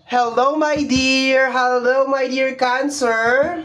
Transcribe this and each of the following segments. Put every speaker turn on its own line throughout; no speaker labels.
Hello my dear Cancer.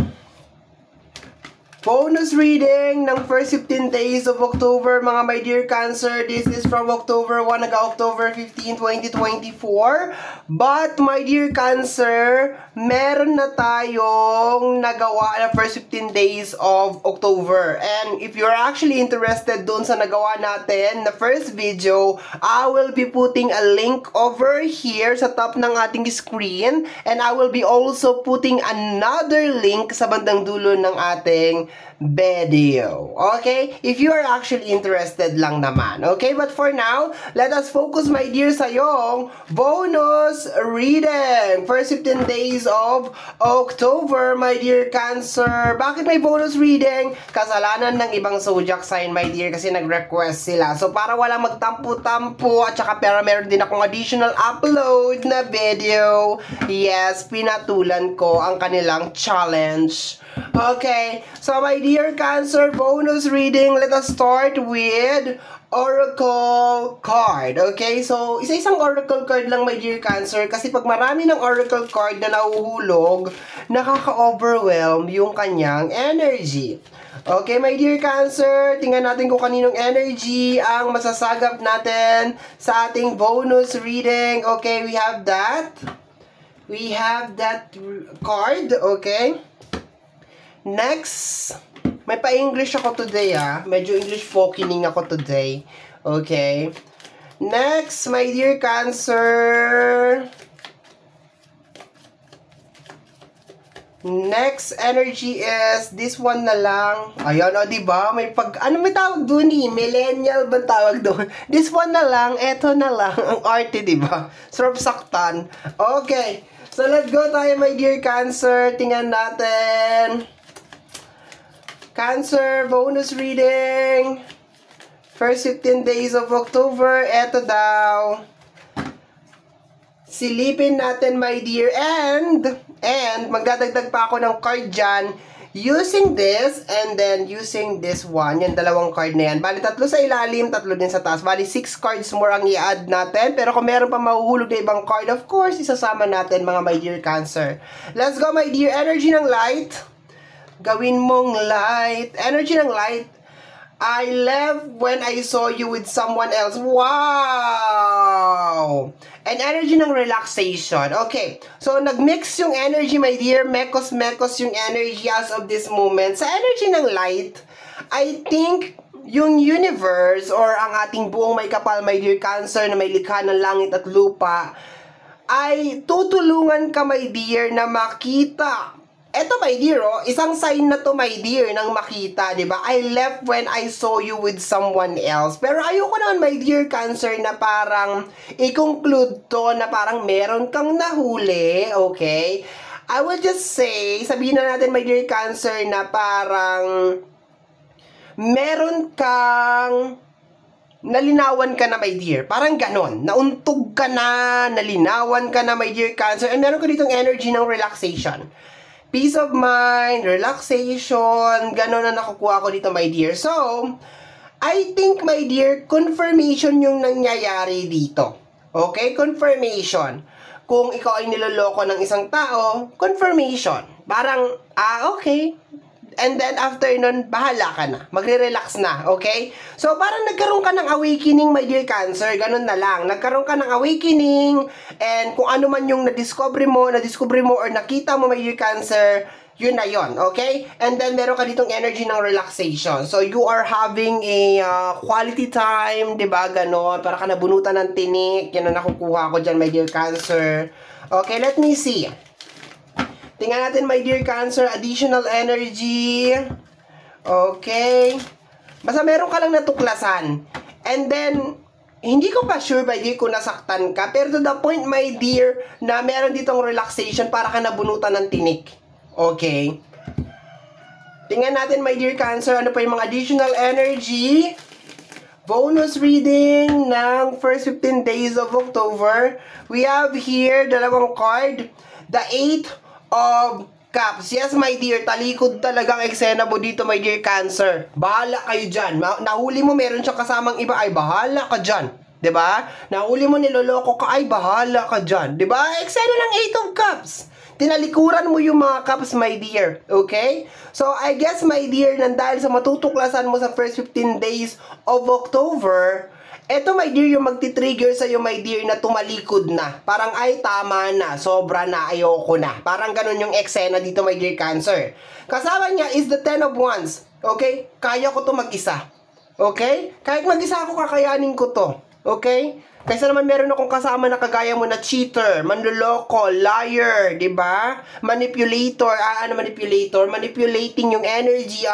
Bonus reading ng first 15 days of October, mga my dear Cancer. This is from October 1 hanggang October 15, 2024. But my dear Cancer, meron na tayong nagawa na first 15 days of October. And if you're actually interested dun sa nagawa natin na first video, I will be putting a link over here sa top ng ating screen. And I will be also putting another link sa bandang dulo ng ating video. Okay? If you are actually interested lang naman. Okay? But for now, let us focus, my dear, sa yung bonus reading. First 15 days of October, my dear Cancer. Bakit may bonus reading? Kasalanan ng ibang zodiac sign, my dear, kasi nag-request sila. So, para walang magtampo-tampo at saka pero meron din akong additional upload na video. Yes, pinatulan ko ang kanilang challenge. Okay, so my dear Cancer, bonus reading. Let us start with Oracle card. Okay, so isa-isang Oracle card lang, my dear Cancer, kasi pag marami ng Oracle card na nahuhulog, nakaka-overwhelm yung kanyang energy. Okay, my dear Cancer, tingnan natin kung kaninong energy ang masasagap natin sa ating bonus reading. Okay, we have that. We have that card, okay? Next, may pa-English ako today, Medyo English focusing ako today. Okay. Next, my dear Cancer. Next energy is this one na lang. Ayan, diba? May may tawag doon millennial ba tawag doon? This one na lang, eto na lang. Ang arte, diba? Sarap saktan. Okay. So, let's go tayo, my dear Cancer. Tingnan natin. Cancer, bonus reading. First 15 days of October. Eto daw. Silipin natin, my dear. And magdadagdag pa ako ng card dyan. Using this, and then using this one. Yan, dalawang card na yan. Bali, tatlo sa ilalim, tatlo din sa taas. Bali, 6 cards more ang i-add natin. Pero kung meron pa mahuhulog na ibang card, of course, isasama natin, mga my dear Cancer. Let's go, my dear. Energy ng light. Gawin mong light. Energy ng light. I left when I saw you with someone else. Wow! And energy ng relaxation. Okay. So, nag-mix yung energy, my dear. Mekos-mekos yung energy as of this moment. Sa energy ng light, I think yung universe or ang ating buong may kapal, my dear Cancer, na may likha ng langit at lupa, ay tutulungan ka, my dear, na makita. Eto, my dear, isang sign na to, my dear, nang makita, diba? I left when I saw you with someone else. Pero ayoko naman, my dear Cancer, na parang i-conclude to na parang meron kang nahuli, okay? I will just say, sabihin na natin, my dear Cancer, na parang meron kang nalinawan ka na, my dear. Parang ganon. Nauntog ka na, nalinawan ka na, my dear Cancer. And meron ka ditong energy ng relaxation. Peace of mind, relaxation, gano'n na nakukuha ko dito, my dear. So, I think, my dear, confirmation yung nangyayari dito. Okay? Confirmation. Kung ikaw ay niloloko ng isang tao, confirmation. Parang, okay. And then, after nun, bahala ka na. Magre-relax na, okay? So, parang nagkaroon ka ng awakening, my dear Cancer. Ganun na lang. Nagkaroon ka ng awakening. And kung ano man yung nadiscover mo or nakita mo, my dear Cancer, yun na yun, okay? And then, meron ka ditong energy ng relaxation. So, you are having a quality time, diba? Ganon. Para ka nabunutan ng tinik. Yan ang nakukuha ko dyan, my dear Cancer. Okay, let me see. Tingnan natin, my dear Cancer, additional energy. Okay. Basta meron ka lang natuklasan. And then, hindi ko pa sure, my dear, kung nasaktan ka. Pero to the point, my dear, na meron ditong relaxation para ka nabunutan ng tinik. Okay. Tingnan natin, my dear Cancer, ano pa yung mga additional energy. Bonus reading ng first 15 days of October. We have here, dalawang card. The 8 of Cups. Yes, my dear, talikod talagang eksena mo dito, my dear Cancer. Bahala kayo dyan. Nahuli mo, meron siyang kasamang iba, ay bahala ka dyan. 'Diba? Nahuli mo, niloloko ka, ay bahala ka dyan. 'Diba? Eksena ng 8 of Cups. Tinalikuran mo yung mga cups, my dear. Okay? So, I guess, my dear, dahil sa matutuklasan mo sa first 15 days of October, eto, my dear, yung magti-trigger sa'yo, my dear, na tumalikod na. Parang, ay, tama na. Sobra na. Ayoko na. Parang ganun yung eksena dito, my dear Cancer. Kasama niya is the 10 of Wands. Okay? Kaya ko to mag-isa. Okay? Kahit mag-isa ako, kakayanin ko to. Okay? Kaysa naman meron akong kasama na kagaya mo na cheater, manloloko, liar, 'di ba? Manipulator, manipulating yung energy,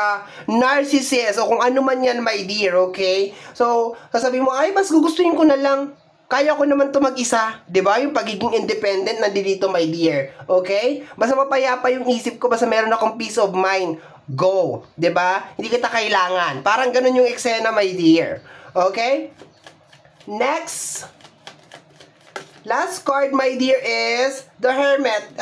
narcissist, o kung ano man yan, my dear, okay? So, sasabihin mo, ay, mas gugustuhin ko na lang, kaya ko naman to mag-isa, 'di ba? Yung pagiging independent nandito, my dear, okay? Basta mapayapa yung isip ko, basta meron akong peace of mind, go, 'di ba? Hindi kita kailangan. Parang ganun yung eksena, my dear. Okay? Next, last card, my dear, is the Hermit.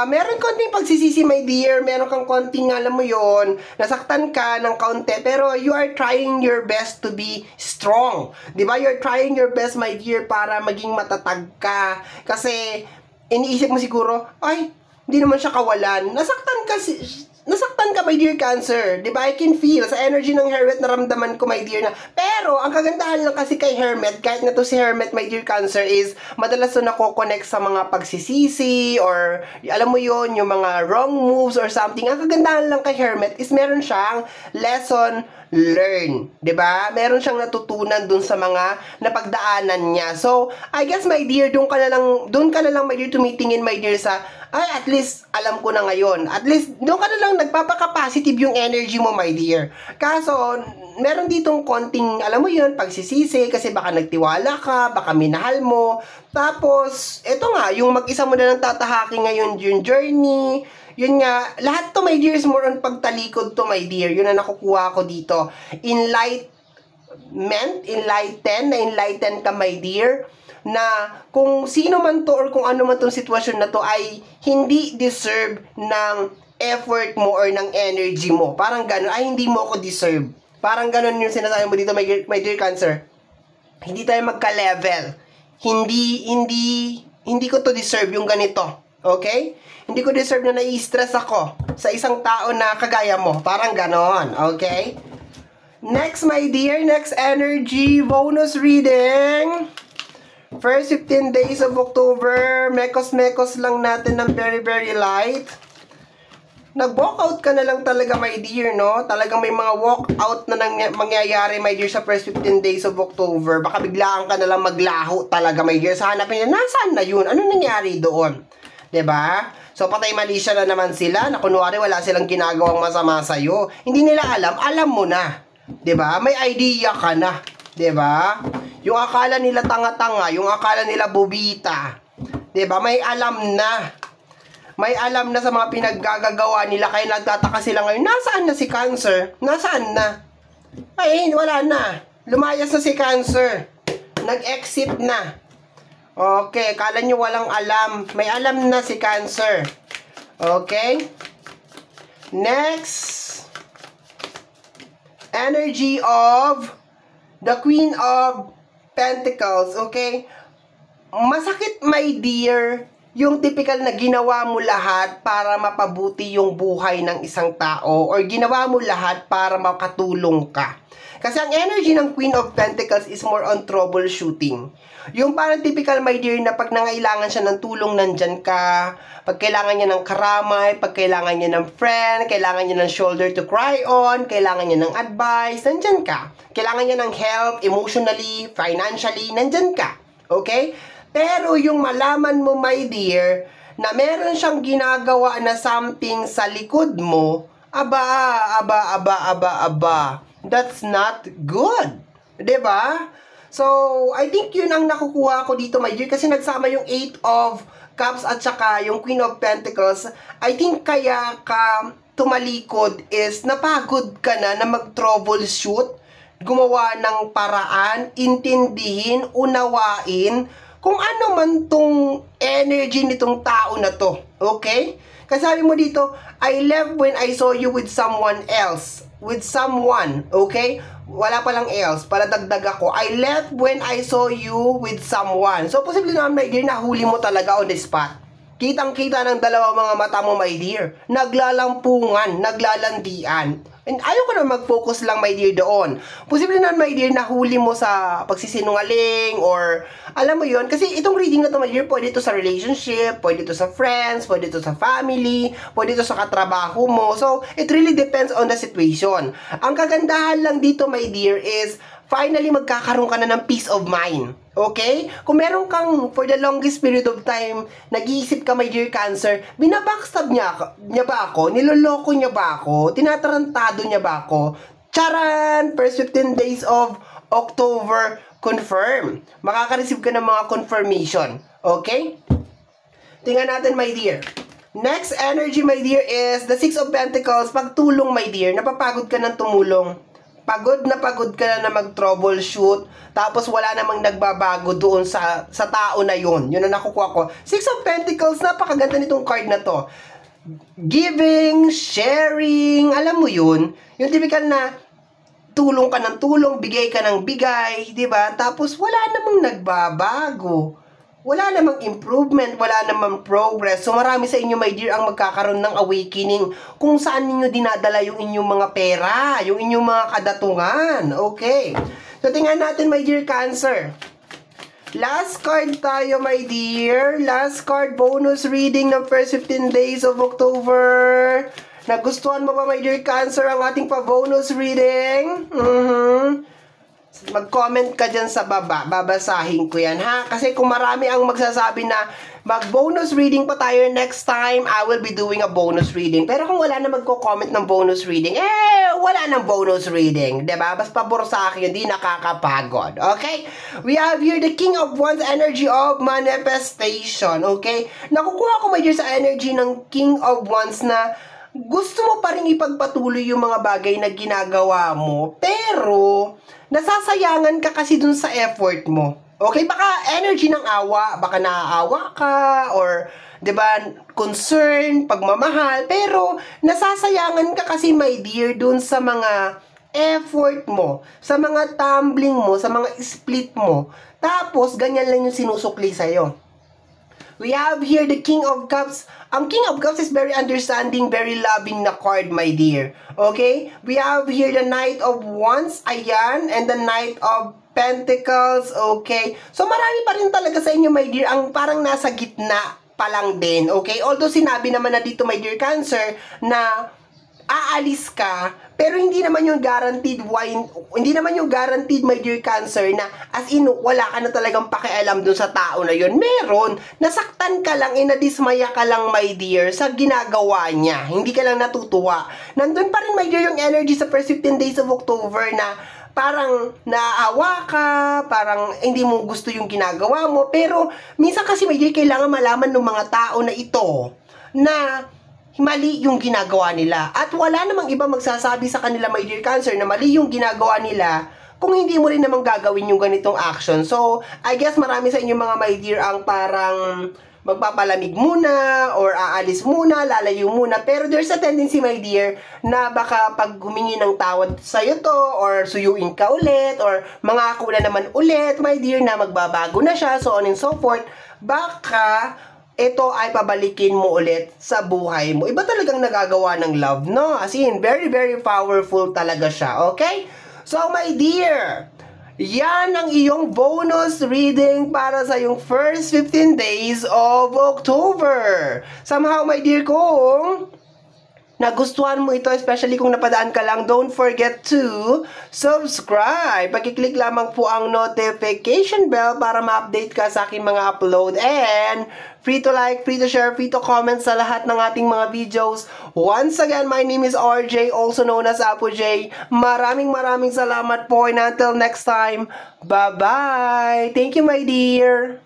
Meron konting pagsisisi, my dear. Meron kang konting, alam mo yon, nasaktan ka ng kaunti, pero you are trying your best to be strong. Diba? You're trying your best, my dear, para maging matatag ka. Kasi, iniisip mo siguro, ay, hindi naman siya kawalan. Nasaktan ka, my dear Cancer. Diba? I can feel. Sa energy ng Hermit, naramdaman ko, my dear, na. Pero, ang kagandahan lang kasi kay Hermit, kahit na to si Hermit, my dear Cancer, is madalas to nako-connect sa mga pagsisisi, or, alam mo yon, yung mga wrong moves or something. Ang kagandahan lang kay Hermit is meron siyang lesson learn. 'Di ba? Meron siyang natutunan dun sa mga napagdaanan niya. So, I guess, my dear, doon ka na lang, my dear, tumitingin, my dear, sa ay, at least alam ko na ngayon. At least doon ka na lang nagpapaka-positive yung energy mo, my dear. Kaso, meron ditong konting, alam mo yun, pagsisisi, kasi baka nagtiwala ka, baka minahal mo. Tapos, eto nga, yung mag-isa mo na lang tatahakin ngayon yung journey. Yun nga, lahat to, my dear, is more on pagtalikod to, my dear. Yun na nakukuha ko dito. Enlighten ka, my dear, na kung sino man to or kung ano man tong sitwasyon na to ay hindi deserve ng effort mo or ng energy mo. Parang gano'n, ay hindi mo ako deserve. Parang gano'n yung sinasabi mo dito, my dear Cancer. Hindi tayo magka-level. Hindi ko to deserve yung ganito. Okay? Hindi ko deserve na nai-stress ako sa isang tao na kagaya mo. Parang ganon. Okay? Next, my dear. Next energy. Bonus reading. First 15 days of October. Mekos lang natin ng very, very light. Nag-walkout ka na lang talaga, my dear, no? Talagang may mga walkout na mangyayari, my dear, sa first 15 days of October. Baka biglaan ka na lang maglaho talaga, my dear. Sa hanapin niya, nasaan na yun? Ano nangyari doon? 'Di ba? So, patay mali siya na naman sila, na kunwari wala silang ginagawang masama sa'yo. Hindi nila alam mo na. 'Di ba? May idea ka na. 'Di ba? Yung akala nila tanga-tanga, yung akala nila bobita. 'Di ba? May alam na. May alam na sa mga pinaggagawa nila, kaya nagtataka sila ngayon, nasaan na si Cancer? Nasaan na? Ay, wala na. Lumayas na si Cancer. Nag-exit na. Okay, kala nyo walang alam. May alam na si Cancer. Okay? Next. Energy of the Queen of Pentacles. Okay? Masakit, my dear, yung typical na ginawa mo lahat para mapabuti yung buhay ng isang tao, or ginawa mo lahat para makatulong ka. Kasi ang energy ng Queen of Pentacles is more on troubleshooting. Yung parang typical, my dear, na pag nangailangan siya ng tulong, nandyan ka. Pag kailangan niya ng karamay, pag kailangan niya ng friend, kailangan niya ng shoulder to cry on, kailangan niya ng advice, nandyan ka. Kailangan niya ng help emotionally, financially, nandyan ka. Okay? Pero yung malaman mo, my dear, na meron siyang ginagawa na something sa likod mo, aba, that's not good. 'Di ba? So, I think yun ang nakukuha ko dito, my dear, kasi nagsama yung 8 of Cups at saka yung Queen of Pentacles. I think kaya ka tumalikod is napagod ka na mag-troubleshoot, gumawa ng paraan, intindihin, unawain kung ano man tong energy nitong tao na to. Okay? Kasi sabi mo dito, I left when I saw you with someone else. With someone. Okay? wala palang else, para dagdag ako, I left when I saw you with someone. So, posible naman, my dear, nahuli mo talaga on the spot. Kitang-kita ng dalawa mga mata mo, my dear. Naglalampungan, naglalandian. And ayaw ko na mag-focus lang, my dear, doon. Posible naman, my dear, nahuli mo sa pagsisinungaling or alam mo yon. Kasi itong reading na to, my dear, pwede to sa relationship, pwede to sa friends, pwede to sa family, pwede to sa katrabaho mo. So, it really depends on the situation. Ang kagandahan lang dito, my dear, is finally magkakaroon ka na ng peace of mind. Okay? Kung meron kang for the longest period of time, nag-iisip ka, my dear Cancer, binabackstab niya ba ako? Niloloko niya ba ako? Tinatarantado niya ba ako? Charan! First 15 days of October, confirm. Makaka-receive ka ng mga confirmation. Okay? Tingnan natin, my dear. Next energy, my dear, is the Six of Pentacles. Pagtulong, my dear. Napapagod ka ng tumulong. Pagod ka na mag-troubleshoot, tapos wala namang nagbabago doon sa tao na yun. Yun ang nakukuha ko. Six of Pentacles, napakaganda nitong card na to. Giving, sharing, alam mo yun. Yung typical na tulong ka ng tulong, bigay ka ng bigay, di ba? Tapos wala namang nagbabago. Wala namang improvement, wala namang progress. So marami sa inyo, my dear, ang magkakaroon ng awakening kung saan ninyo dinadala yung inyong mga pera, yung inyong mga kadatungan. Okay. So tingnan natin, my dear Cancer. Last card tayo, my dear. Last card, bonus reading ng first 15 days of October. Nagustuhan mo ba, my dear Cancer, ang ating pa-bonus reading? Mag-comment ka dyan sa baba. Babasahin ko yan, ha? Kasi kung marami ang magsasabi na mag-bonus reading pa tayo next time, I will be doing a bonus reading. Pero kung wala na magko-comment ng bonus reading, wala nang bonus reading. Diba? Basta pabor sa akin, hindi nakakapagod. Okay? We have here the King of Wands, energy of manifestation. Okay? Nakukuha ko, my dear, sa energy ng King of Wands na gusto mo pa rin ipagpatuloy yung mga bagay na ginagawa mo, pero nasasayangan ka kasi dun sa effort mo. Okay, baka energy ng awa, baka naaawa ka, or, diba, concern, pagmamahal, pero nasasayangan ka kasi, my dear, dun sa mga effort mo, sa mga tumbling mo, sa mga split mo. Tapos, ganyan lang yung sinusukli sa'yo. We have here the King of Cups. Ang King of Cups is very understanding, very loving na card, my dear. Okay? We have here the Knight of Wands, ayan, and the Knight of Pentacles, okay? So, marami pa rin talaga sa inyo, my dear, ang parang nasa gitna pa lang din, okay? Although, sinabi naman na dito, my dear Cancer, na aalis ka, pero hindi naman yung guaranteed, my dear Cancer, na as in, wala ka na talagang pakialam dun sa tao na yun. Meron, nasaktan ka lang, nadismaya ka lang, my dear, sa ginagawa niya. Hindi ka lang natutuwa. Nandun pa rin, my dear, yung energy sa first 15 days of October na parang naaawa ka, parang hindi mo gusto yung ginagawa mo, pero minsan kasi, my dear, kailangan malaman ng mga tao na ito na mali yung ginagawa nila. At wala namang iba magsasabi sa kanila, my dear Cancer, na mali yung ginagawa nila kung hindi mo rin namang gagawin yung ganitong action. So, I guess marami sa inyo mga my dear ang parang magpapalamig muna or aalis muna, lalayo muna. Pero there's a tendency, my dear, na baka pag humingi ng tawad sa'yo to or suyuin ka ulit or mangako na naman ulit, my dear, na magbabago na siya, so on and so forth, baka ito ay pabalikin mo ulit sa buhay mo. Iba talagang nagagawa ng love, no? As in, very, very powerful talaga siya, okay? So, my dear, yan ang iyong bonus reading para sa yung first 15 days of October. Somehow, my dear, kung nagustuhan mo ito, especially kung napadaan ka lang, don't forget to subscribe. Pag-click lamang po ang notification bell para ma-update ka sa aking mga upload. And free to like, free to share, free to comment sa lahat ng ating mga videos. Once again, my name is RJ, also known as Apo J. Maraming salamat po, and until next time, bye-bye! Thank you, my dear!